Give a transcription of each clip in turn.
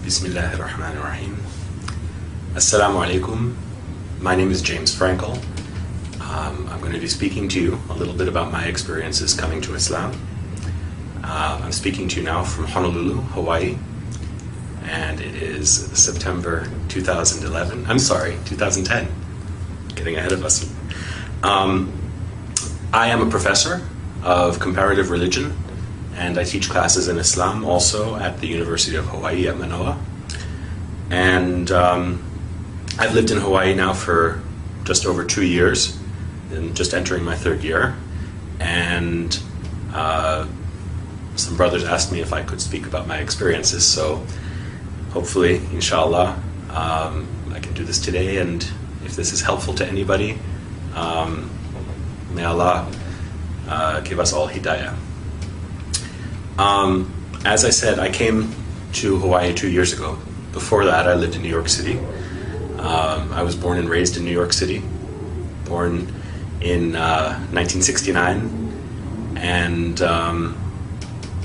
Bismillahirrahmanirrahim. Assalamu alaikum. My name is James Frankel. I'm going to be speaking to you a little bit about my experiences coming to Islam. I'm speaking to you now from Honolulu, Hawaii, and it is September 2011. I'm sorry, 2010. Getting ahead of us. I am a professor of comparative religion, and I teach classes in Islam also at the University of Hawaii at Manoa. And I've lived in Hawaii now for just over 2 years, and just entering my third year. And some brothers asked me if I could speak about my experiences, so hopefully, inshallah, I can do this today, and if this is helpful to anybody, may Allah give us all hidayah. As I said, I came to Hawaii 2 years ago. Before that, I lived in New York City. I was born and raised in New York City, born in 1969, and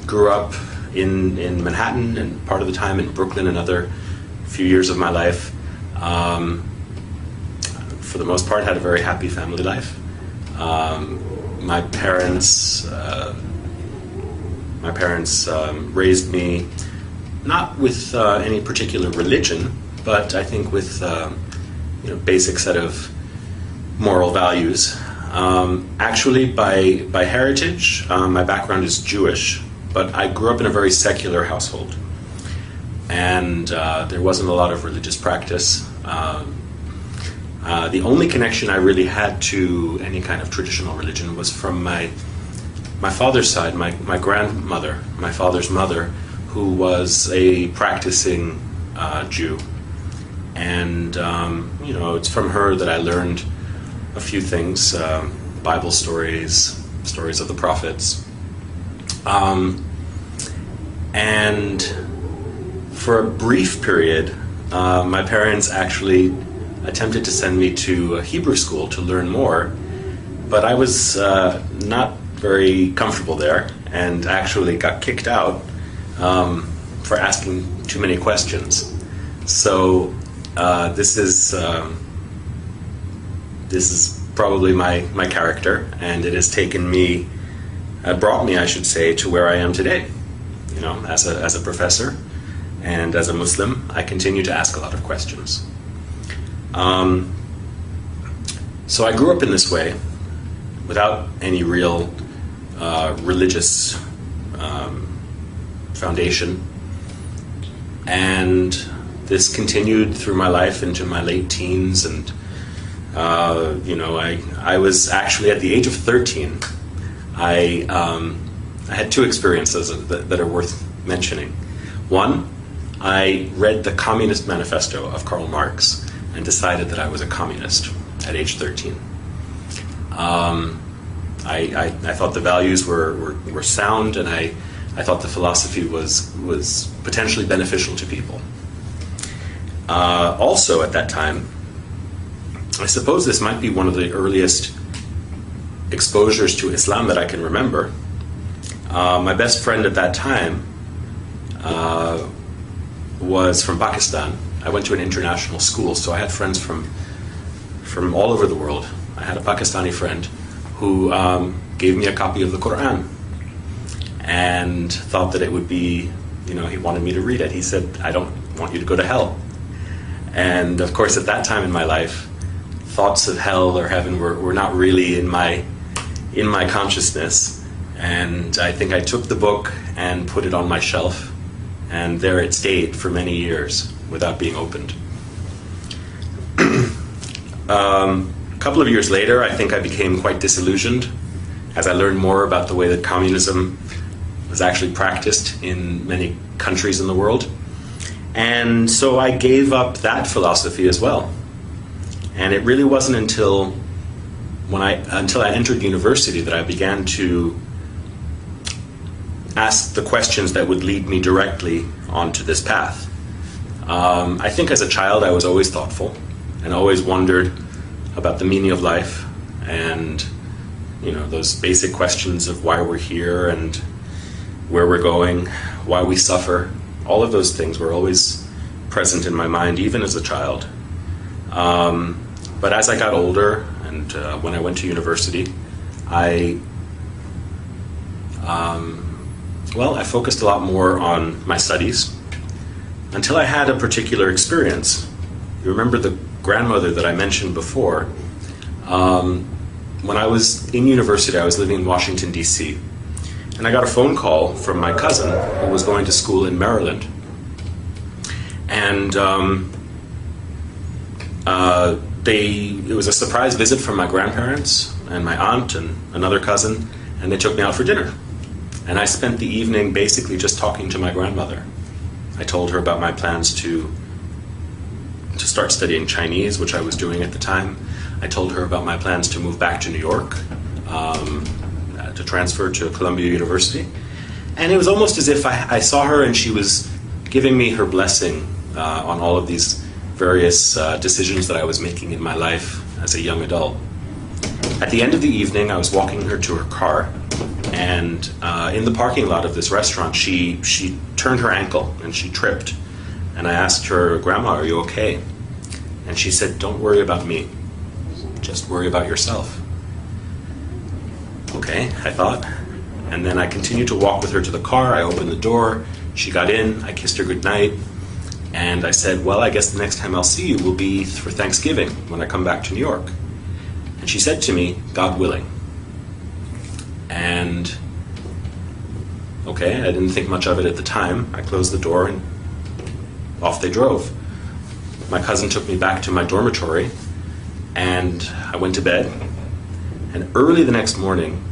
grew up in Manhattan and part of the time in Brooklyn, another few years of my life. For the most part, had a very happy family life. My parents raised me not with any particular religion, but I think with basic set of moral values. Actually, by heritage, my background is Jewish, but I grew up in a very secular household, and there wasn't a lot of religious practice. The only connection I really had to any kind of traditional religion was from my father's side, my grandmother, my father's mother, who was a practicing Jew. And, it's from her that I learned a few things, Bible stories, stories of the prophets. And for a brief period, my parents actually attempted to send me to a Hebrew school to learn more, but I was not very comfortable there, and actually got kicked out for asking too many questions. So this is probably my character, and it has brought me, I should say, to where I am today. As a professor and as a Muslim, I continue to ask a lot of questions. So I grew up in this way, without any real religious foundation, and this continued through my life into my late teens, and I was actually at the age of 13. I had two experiences that are worth mentioning. One, I read the Communist Manifesto of Karl Marx and decided that I was a communist at age 13. I thought the values were sound, and I thought the philosophy was potentially beneficial to people. Also at that time, I suppose this might be one of the earliest exposures to Islam that I can remember. My best friend at that time was from Pakistan. I went to an international school, so I had friends from all over the world. I had a Pakistani friend who gave me a copy of the Quran and thought that it would be, he wanted me to read it. He said, "I don't want you to go to hell." And of course, at that time in my life, thoughts of hell or heaven were not really in my consciousness. And I think I took the book and put it on my shelf, and there it stayed for many years without being opened. A couple of years later, I think I became quite disillusioned as I learned more about the way that communism was actually practiced in many countries in the world. And so I gave up that philosophy as well. And it really wasn't until I entered university that I began to ask the questions that would lead me directly onto this path. I think as a child I was always thoughtful and always wondered about the meaning of life, and those basic questions of why we're here and where we're going, why we suffer. All of those things were always present in my mind even as a child. But as I got older and when I went to university, I focused a lot more on my studies until I had a particular experience. You remember the grandmother that I mentioned before? When I was in university, I was living in Washington, D.C., and I got a phone call from my cousin who was going to school in Maryland. And it was a surprise visit from my grandparents and my aunt and another cousin, and they took me out for dinner. And I spent the evening basically just talking to my grandmother. I told her about my plans to start studying Chinese, which I was doing at the time. I told her about my plans to move back to New York, to transfer to Columbia University. And it was almost as if I saw her and she was giving me her blessing on all of these various decisions that I was making in my life as a young adult. At the end of the evening, I was walking her to her car, and in the parking lot of this restaurant, she turned her ankle and she tripped. And I asked her, "Grandma, are you okay?" And she said, "Don't worry about me. Just worry about yourself." Okay, I thought. And then I continued to walk with her to the car. I opened the door. She got in. I kissed her goodnight. And I said, "Well, I guess the next time I'll see you will be for Thanksgiving when I come back to New York." And she said to me, "God willing." And okay, I didn't think much of it at the time. I closed the door and off they drove. My cousin took me back to my dormitory, and I went to bed. And early the next morning,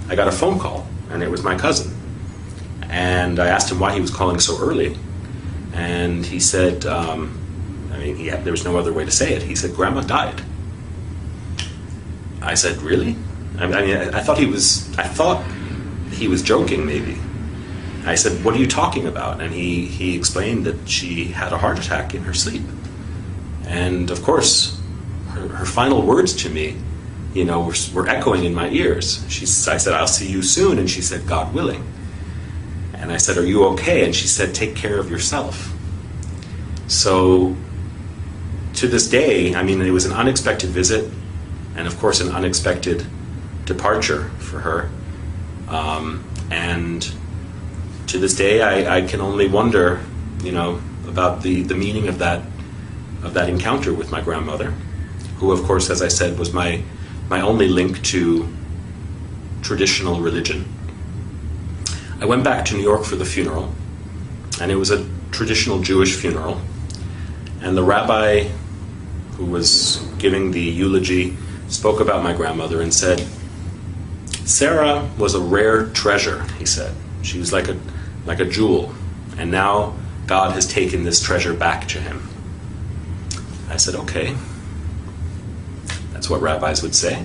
I got a phone call, and it was my cousin. And I asked him why he was calling so early. And he said, there was no other way to say it. He said, "Grandma died." I said, "Really?" I thought he was joking, maybe. I said, "What are you talking about?" And he explained that she had a heart attack in her sleep. And of course, her final words to me, were echoing in my ears. I said, "I'll see you soon." And she said, "God willing." And I said, "Are you okay?" And she said, "Take care of yourself." So to this day, it was an unexpected visit, and of course an unexpected departure for her. And to this day, I can only wonder, about the meaning of that encounter with my grandmother, who, of course, as I said, was my only link to traditional religion. I went back to New York for the funeral, and it was a traditional Jewish funeral. And the rabbi who was giving the eulogy spoke about my grandmother and said, "Sarah was a rare treasure," he said. "She was like a jewel, and now God has taken this treasure back to him." I said, "Okay." That's what rabbis would say.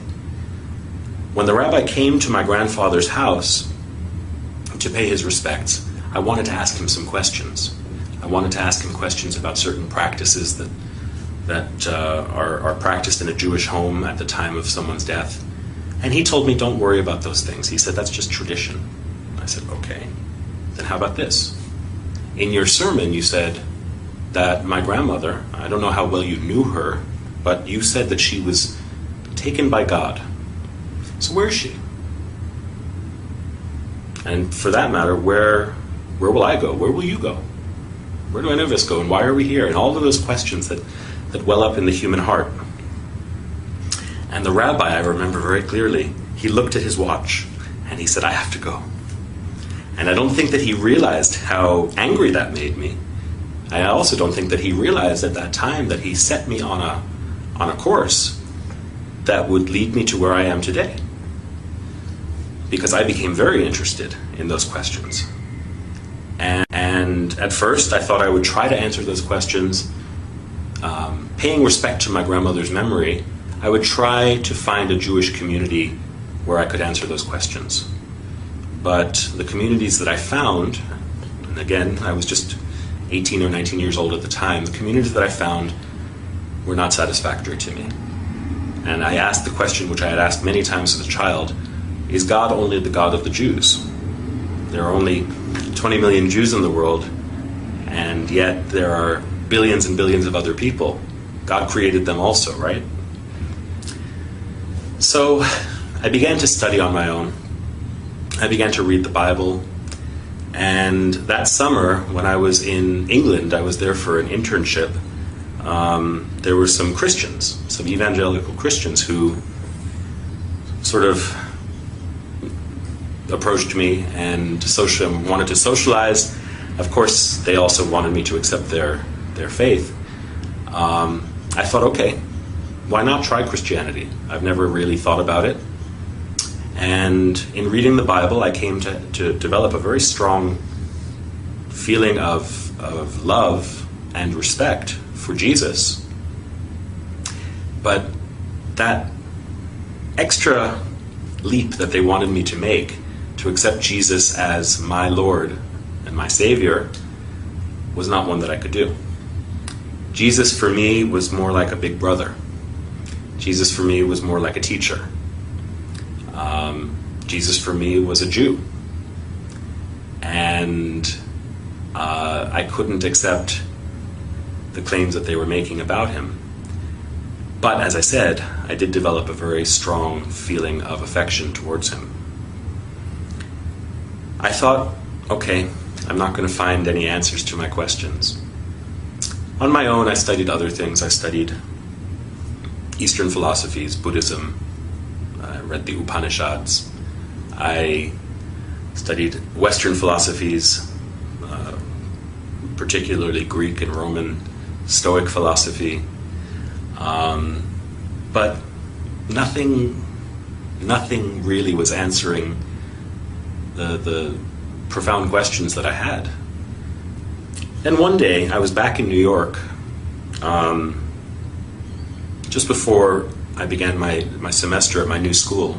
When the rabbi came to my grandfather's house to pay his respects, I wanted to ask him some questions. I wanted to ask him questions about certain practices that are practiced in a Jewish home at the time of someone's death. And he told me, "Don't worry about those things." He said, "That's just tradition." I said, "Okay, then how about this? In your sermon, you said that my grandmother, I don't know how well you knew her, but you said that she was taken by God. So where is she? And for that matter, where will I go? Where will you go? Where do any of us go? And why are we here?" And all of those questions that well up in the human heart. And the rabbi, I remember very clearly, he looked at his watch and he said, "I have to go." And I don't think that he realized how angry that made me. I also don't think that he realized at that time that he set me on a course that would lead me to where I am today. Because I became very interested in those questions. And at first I thought I would try to answer those questions, paying respect to my grandmother's memory. I would try to find a Jewish community where I could answer those questions. But the communities that I found, and again, I was just 18 or 19 years old at the time, the communities that I found were not satisfactory to me. And I asked the question, which I had asked many times as a child, is God only the God of the Jews? There are only 20 million Jews in the world, and yet there are billions and billions of other people. God created them also, right? So I began to study on my own. I began to read the Bible. And that summer, when I was in England, I was there for an internship. There were some Christians, some evangelical Christians, who sort of approached me and wanted to socialize. Of course, they also wanted me to accept their faith. I thought, okay, why not try Christianity? I've never really thought about it. And in reading the Bible, I came to develop a very strong feeling of love and respect for Jesus. But that extra leap that they wanted me to make to accept Jesus as my Lord and my Savior was not one that I could do. Jesus for me was more like a big brother. Jesus for me was more like a teacher. Jesus for me was a Jew. And I couldn't accept the claims that they were making about him. But as I said, I did develop a very strong feeling of affection towards him. I thought, okay, I'm not going to find any answers to my questions. On my own, I studied other things. I studied Eastern philosophies, Buddhism. I read the Upanishads. I studied Western philosophies, particularly Greek and Roman Stoic philosophy. But nothing really was answering the profound questions that I had. And one day, I was back in New York, just before I began my semester at my new school.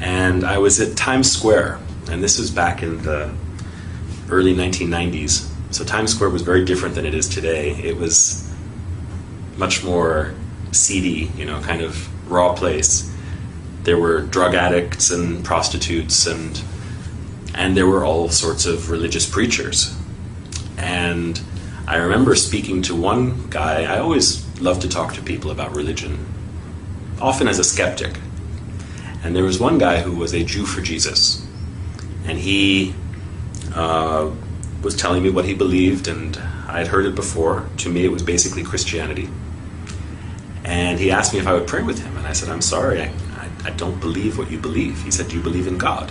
And I was at Times Square, and this was back in the early 1990s. So Times Square was very different than it is today. It was much more seedy, kind of raw place. There were drug addicts and prostitutes, and there were all sorts of religious preachers. And I remember speaking to one guy. I always love to talk to people about religion, often as a skeptic. And there was one guy who was a Jew for Jesus. And he was telling me what he believed, and I had heard it before. To me, it was basically Christianity. And he asked me if I would pray with him. And I said, I'm sorry, I don't believe what you believe. He said, do you believe in God?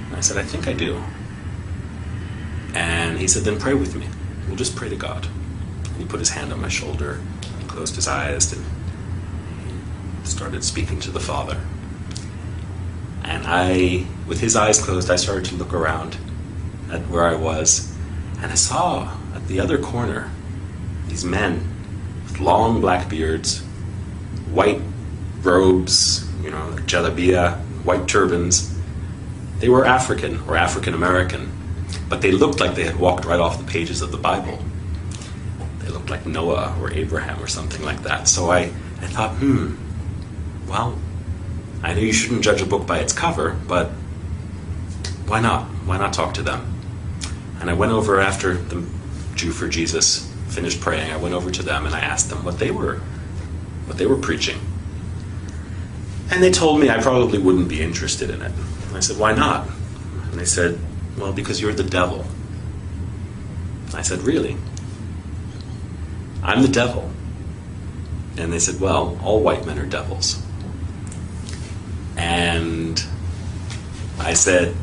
And I said, I think I do. And he said, then pray with me. We'll just pray to God. And he put his hand on my shoulder, and closed his eyes, and started speaking to the Father. And with his eyes closed, I started to look around at where I was, and I saw at the other corner these men with long black beards, white robes, jalabiya, white turbans. They were African or African American, but they looked like they had walked right off the pages of the Bible. They looked like Noah or Abraham or something like that. So I thought, well, I know you shouldn't judge a book by its cover, but why not? Why not talk to them? And I went over after the Jew for Jesus finished praying. I went over to them and I asked them what they were preaching. And they told me I probably wouldn't be interested in it. And I said, why not? And they said, well, because you're the devil. I said, really? I'm the devil. And they said, well, all white men are devils. And I said,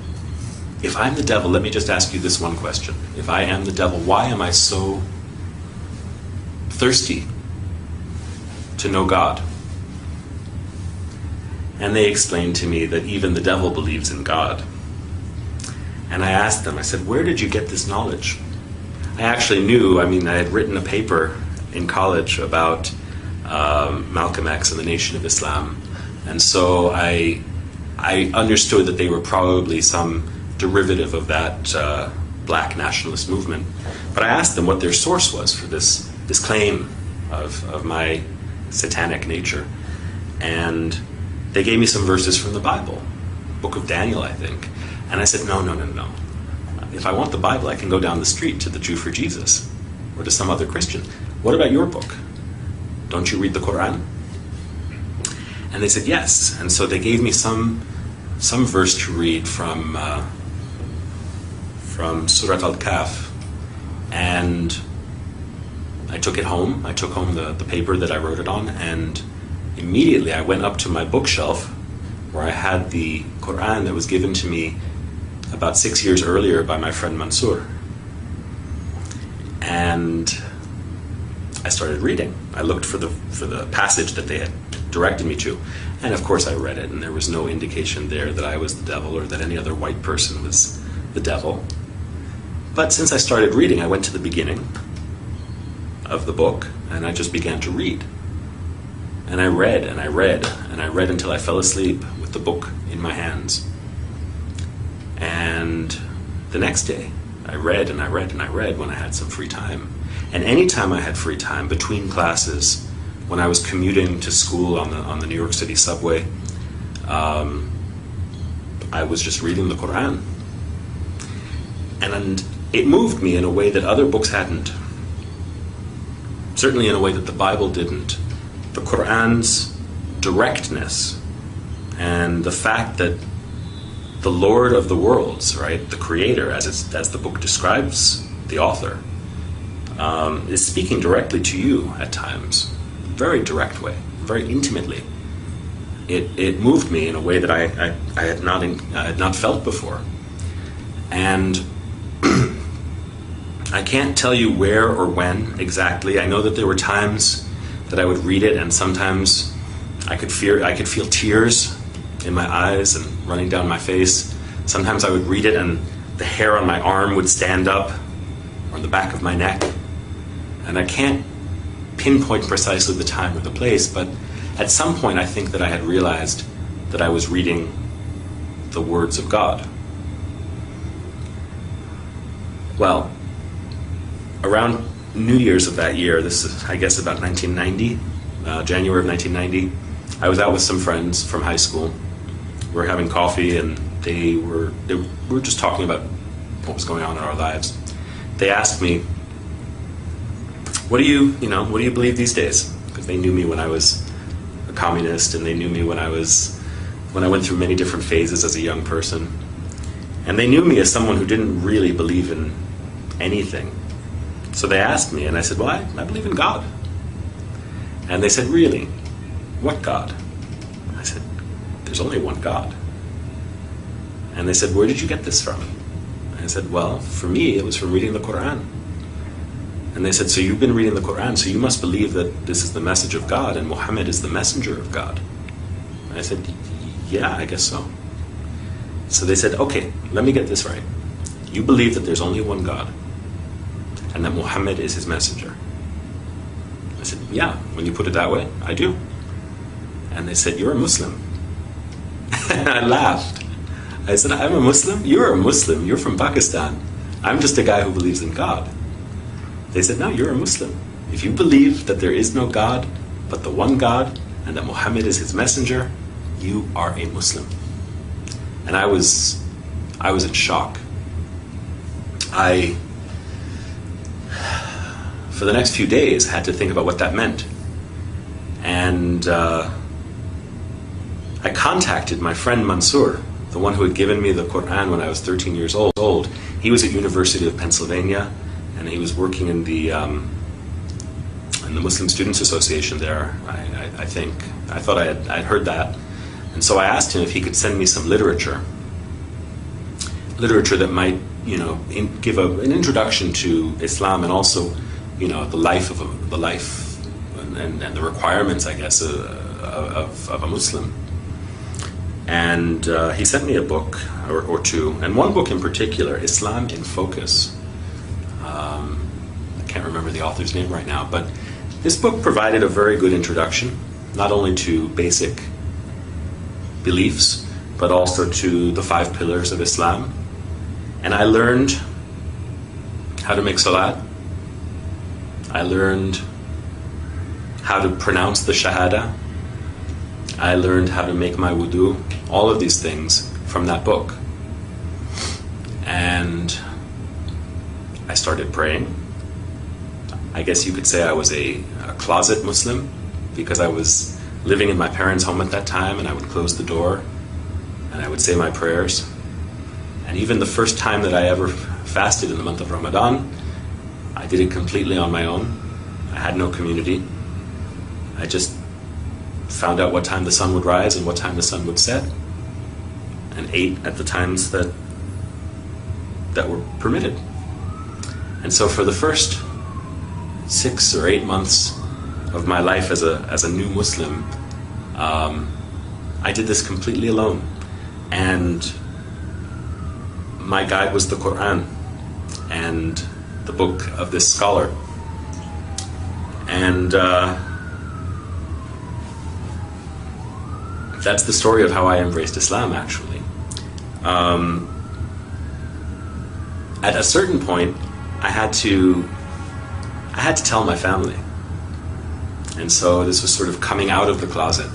if I'm the devil, let me just ask you this one question. If I am the devil, why am I so thirsty to know God? And they explained to me that even the devil believes in God. And I asked them, I said, where did you get this knowledge? I actually knew, I had written a paper in college about Malcolm X and the Nation of Islam. And so I understood that they were probably some derivative of that black nationalist movement. But I asked them what their source was for this claim of my satanic nature. And they gave me some verses from the Bible, Book of Daniel, I think. And I said, no. If I want the Bible, I can go down the street to the Jew for Jesus, or to some other Christian, what about your book? Don't you read the Quran? And they said yes. And so they gave me some verse to read from Surat Al-Kahf. And I took it home. I took home the paper that I wrote it on, and immediately I went up to my bookshelf where I had the Quran that was given to me about 6 years earlier by my friend Masuk. And I started reading. I looked for the passage that they had directed me to. And of course I read it, and there was no indication there that I was the devil or that any other white person was the devil. But since I started reading, I went to the beginning of the book, and I just began to read. And I read, and I read, and I read until I fell asleep with the book in my hands. And the next day, I read, and I read, and I read when I had some free time. And any time I had free time, between classes, when I was commuting to school on the New York City subway, I was just reading the Quran. And it moved me in a way that other books hadn't. Certainly in a way that the Bible didn't. The Quran's directness and the fact that the Lord of the worlds, right, the Creator, as the book describes the author, is speaking directly to you at times, very direct way, very intimately. It moved me in a way that I had not felt before, and I can't tell you where or when exactly. I know that there were times that I would read it, and sometimes I could feel tears in my eyes and running down my face. Sometimes I would read it and the hair on my arm would stand up, or on the back of my neck. And I can't pinpoint precisely the time or the place, but at some point I think that I had realized that I was reading the words of God. Well, around New Year's of that year, this is, I guess, about 1990, January of 1990, I was out with some friends from high school. We were having coffee, and we were just talking about what was going on in our lives. They asked me, what do you believe these days? Because they knew me when I was a communist, and they knew me when I went through many different phases as a young person. And they knew me as someone who didn't really believe in anything. So they asked me, and I said, well, I believe in God. And they said, really? What God? I said, there's only one God. And they said, where did you get this from? I said, well, for me, it was from reading the Quran. And they said, so you've been reading the Quran, so you must believe that this is the message of God and Muhammad is the messenger of God. And I said, yeah, I guess so. So they said, okay, let me get this right. You believe that there's only one God and that Muhammad is his messenger. I said, yeah, when you put it that way, I do. And they said, you're a Muslim. And I laughed. I said, I'm a Muslim? You're a Muslim. You're from Pakistan. I'm just a guy who believes in God. They said, no, you're a Muslim. If you believe that there is no God but the one God and that Muhammad is his messenger, you are a Muslim. And I was in shock. For the next few days, had to think about what that meant. And I contacted my friend Mansour, the one who had given me the Quran when I was 13 years old. He was at University of Pennsylvania, and he was working in the Muslim Students Association there, I think. I thought I'd heard that. And so I asked him if he could send me some literature that might, give an introduction to Islam, and also, the life and the requirements, I guess, of a Muslim. And he sent me a book or two, and one book in particular, Islam in Focus. I can't remember the author's name right now, but this book provided a very good introduction, not only to basic beliefs, but also to the 5 pillars of Islam. And I learned how to make salat. I learned how to pronounce the shahada. I learned how to make my wudu. All of these things from that book. And I started praying. I guess you could say I was a closet Muslim, because I was living in my parents' home at that time, and I would close the door and I would say my prayers. And even the first time that I ever fasted in the month of Ramadan, I did it completely on my own. I had no community. I just found out what time the sun would rise and what time the sun would set, and ate at the times that were permitted. And so for the first 6 or 8 months of my life as a new Muslim, I did this completely alone. And my guide was the Quran and the book of this scholar. And that's the story of how I embraced Islam, actually. At a certain point, I had to tell my family. And so this was sort of coming out of the closet.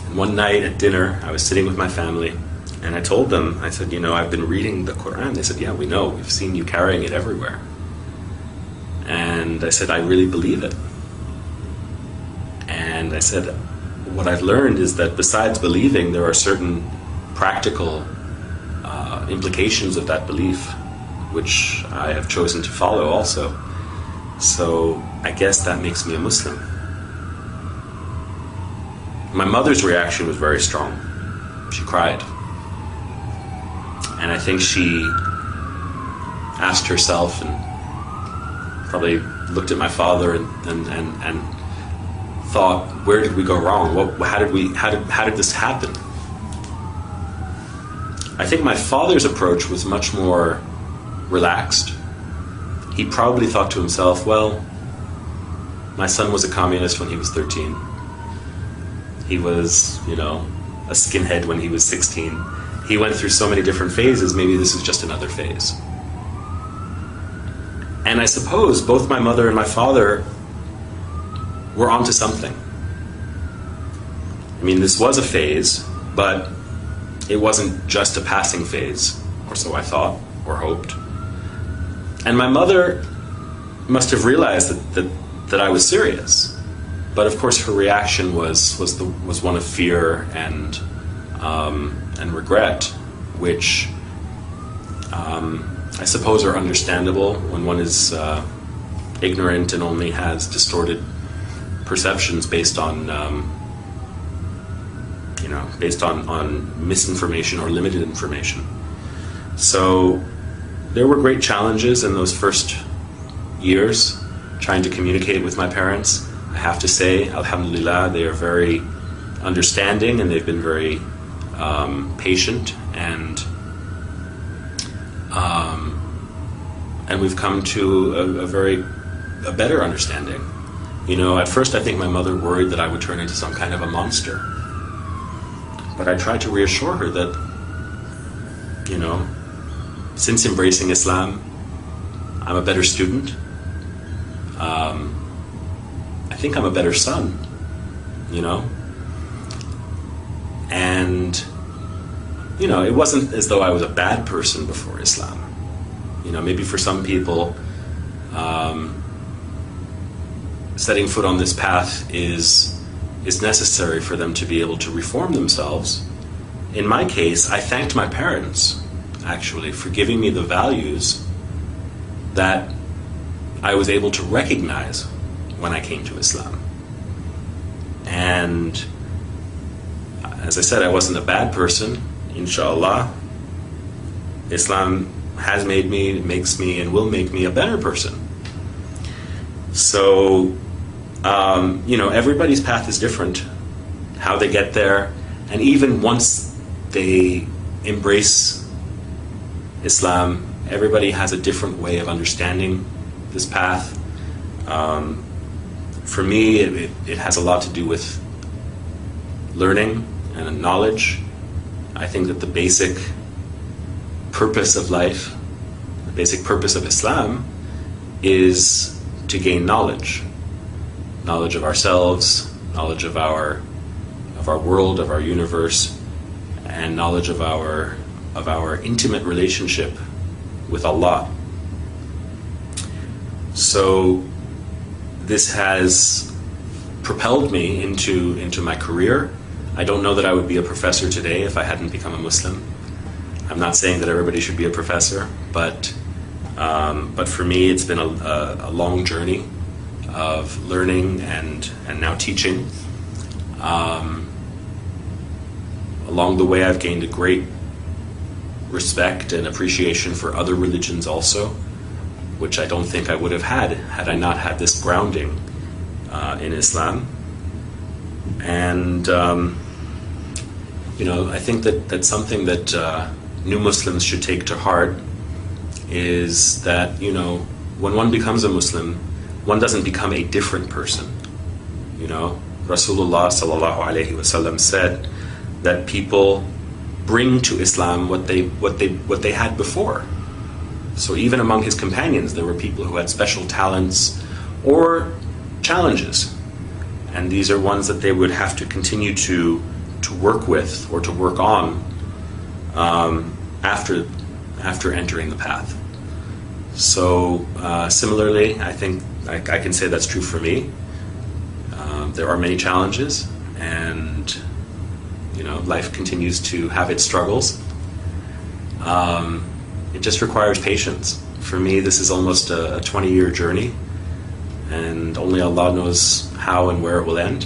And one night at dinner, I was sitting with my family, and I told them, I said, I've been reading the Quran. They said, yeah, we know. We've seen you carrying it everywhere. And I said, I really believe it. And I said, what I've learned is that besides believing, there are certain practical implications of that belief, which I have chosen to follow also. So I guess that makes me a Muslim. My mother's reaction was very strong. She cried. And I think she asked herself, and probably looked at my father and thought, where did we go wrong? How did this happen? I think my father's approach was much more relaxed. He probably thought to himself, well, my son was a communist when he was 13. He was, a skinhead when he was 16. He went through so many different phases, maybe this is just another phase. And I suppose both my mother and my father were onto something. I mean, this was a phase, but it wasn't just a passing phase, or so I thought, or hoped. And my mother must have realized that I was serious. But of course her reaction was one of fear and regret, which I suppose are understandable when one is ignorant and only has distorted perceptions based on misinformation or limited information. So there were great challenges in those first years trying to communicate with my parents. I have to say, alhamdulillah, they are very understanding, and they've been very patient, and we've come to a better understanding. At first I think my mother worried that I would turn into some kind of a monster. But I tried to reassure her that, since embracing Islam, I'm a better student. I think I'm a better son, And, it wasn't as though I was a bad person before Islam. Maybe for some people, setting foot on this path is necessary for them to be able to reform themselves. In my case, I thanked my parents, actually, for giving me the values that I was able to recognize when I came to Islam. And as I said, I wasn't a bad person, inshallah. Islam has made me, makes me, and will make me a better person. So, everybody's path is different, how they get there, and even once they embrace Islam, everybody has a different way of understanding this path. For me, it has a lot to do with learning and knowledge. I think that the basic purpose of life, the basic purpose of Islam, is to gain knowledge of ourselves, knowledge of our world, of our universe, and knowledge of our intimate relationship with Allah. So this has propelled me into my career. I don't know that I would be a professor today if I hadn't become a Muslim. I'm not saying that everybody should be a professor, but for me it's been a long journey of learning and now teaching. Along the way I've gained a great respect and appreciation for other religions also, which I don't think I would have had I not had this grounding in Islam. And I think that something that new Muslims should take to heart is that, when one becomes a Muslim, one doesn't become a different person. Rasulullah sallallahu alaihi wasallam said that people bring to Islam what they had before. So even among his companions, there were people who had special talents or challenges, and these are ones that they would have to continue to work with or to work on after entering the path. So similarly, I think I can say that's true for me. There are many challenges, and life continues to have its struggles. It just requires patience. For me, this is almost a 20-year journey, and only Allah knows how and where it will end.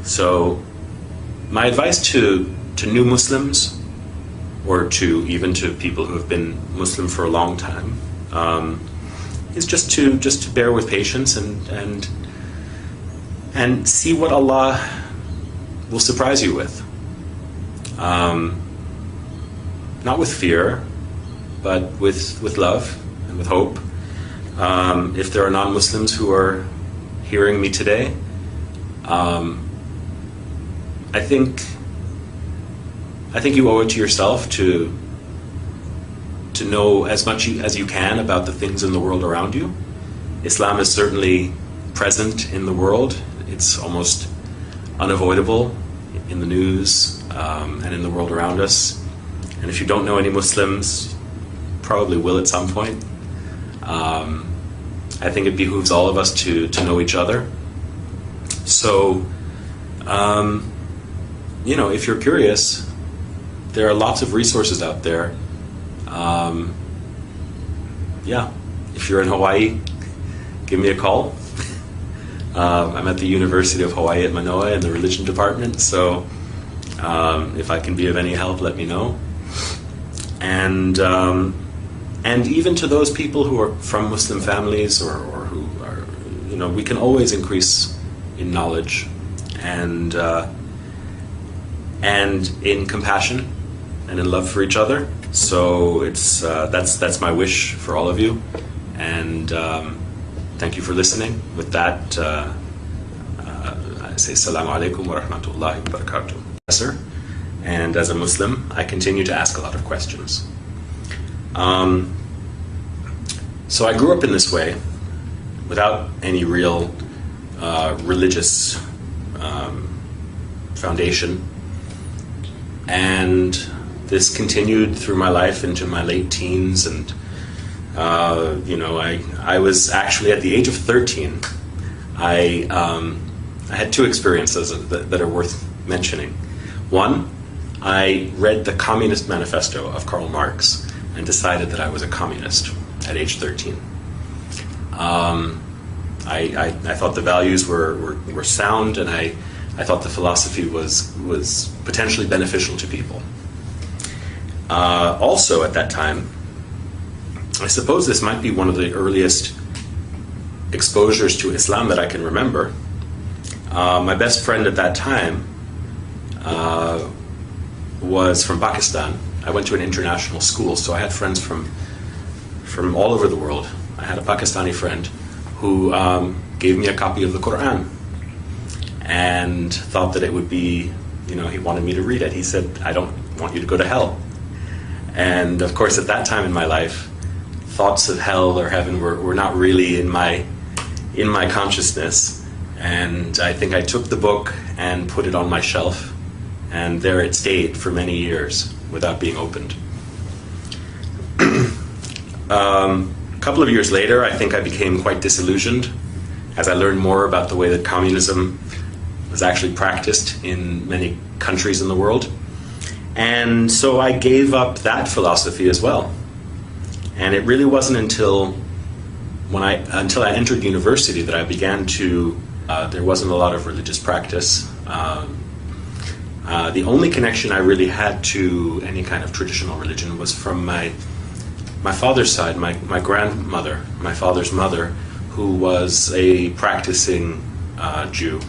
So my advice to new Muslims, or even to people who have been Muslim for a long time, is just to bear with patience and see what Allah will surprise you with. Not with fear, but with love and with hope. If there are non-Muslims who are hearing me today, I think you owe it to yourself to know as much as you can about the things in the world around you. Islam is certainly present in the world. It's almost unavoidable in the news and in the world around us. And if you don't know any Muslims, probably will at some point. I think it behooves all of us to know each other. So, if you're curious, there are lots of resources out there. If you're in Hawaii, give me a call. I'm at the University of Hawaii at Manoa in the religion department, so if I can be of any help, let me know. And even to those people who are from Muslim families or who are, we can always increase in knowledge and in compassion and in love for each other. So that's my wish for all of you, and thank you for listening. With that, I say Assalamu alaikum wa rahmatullahi wa barakatuh. And as a Muslim, I continue to ask a lot of questions. So I grew up in this way, without any real religious foundation, and this continued through my life into my late teens, and I was actually at the age of 13. I had two experiences that are worth mentioning. One, I read the Communist Manifesto of Karl Marx and decided that I was a communist at age 13. I thought the values were sound, and I thought the philosophy was potentially beneficial to people. Also at that time, I suppose this might be one of the earliest exposures to Islam that I can remember. My best friend at that time was from Pakistan. I went to an international school, so I had friends from all over the world. I had a Pakistani friend who gave me a copy of the Quran and thought that it would be, he wanted me to read it. He said, "I don't want you to go to hell." And of course, at that time in my life, thoughts of hell or heaven were not really in my consciousness. And I think I took the book and put it on my shelf, and there it stayed for many years without being opened. A couple of years later, I think I became quite disillusioned as I learned more about the way that communism was actually practiced in many countries in the world. And so I gave up that philosophy as well. And it really wasn't until I entered university that I began to, there wasn't a lot of religious practice. The only connection I really had to any kind of traditional religion was from my father's side, my grandmother, my father's mother, who was a practicing Jew.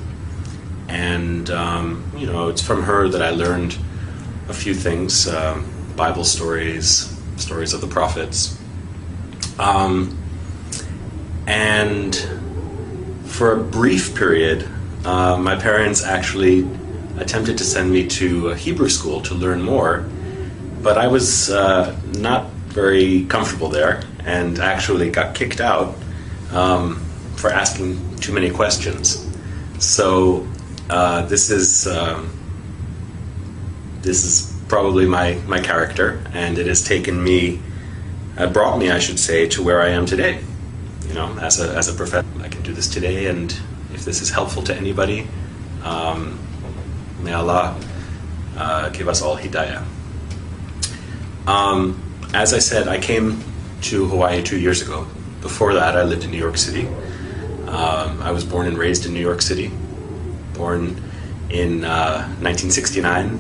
And, it's from her that I learned a few things, Bible stories, stories of the prophets. And for a brief period, my parents actually attempted to send me to a Hebrew school to learn more, but I was not very comfortable there and actually got kicked out for asking too many questions. So this is probably my character, and it has brought me, I should say, to where I am today. As a professor, I can do this today, and if this is helpful to anybody, may Allah give us all hidayah. As I said, I came to Hawaii 2 years ago. Before that, I lived in New York City. I was born and raised in New York City, born in 1969,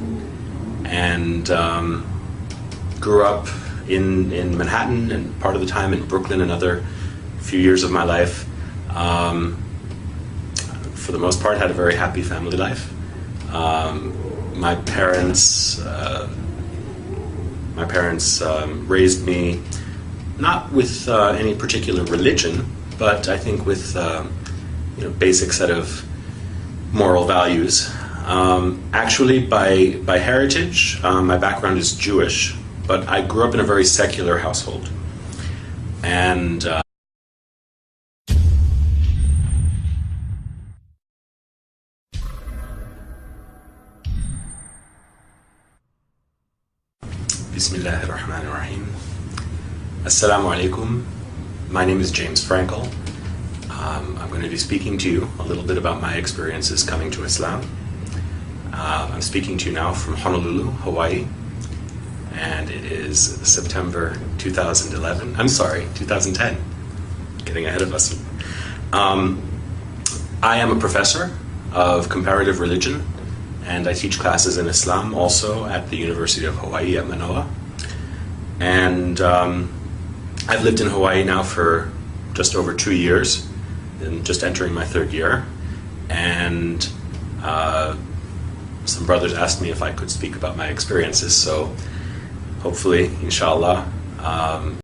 and grew up in Manhattan, and part of the time in Brooklyn, another few years of my life. For the most part, had a very happy family life. My parents raised me not with any particular religion, but I think with basic set of moral values. Actually, by heritage, my background is Jewish, but I grew up in a very secular household. And Bismillahir Rahmanir Rahim. Assalamu alaikum. My name is James Frankel. I'm going to be speaking to you a little bit about my experiences coming to Islam. I'm speaking to you now from Honolulu, Hawaii, and it is September 2011. I'm sorry, 2010. Getting ahead of us. I am a professor of comparative religion, and I teach classes in Islam also at the University of Hawaii at Manoa. And I've lived in Hawaii now for just over 2 years, and just entering my third year. And some brothers asked me if I could speak about my experiences, so hopefully, inshallah,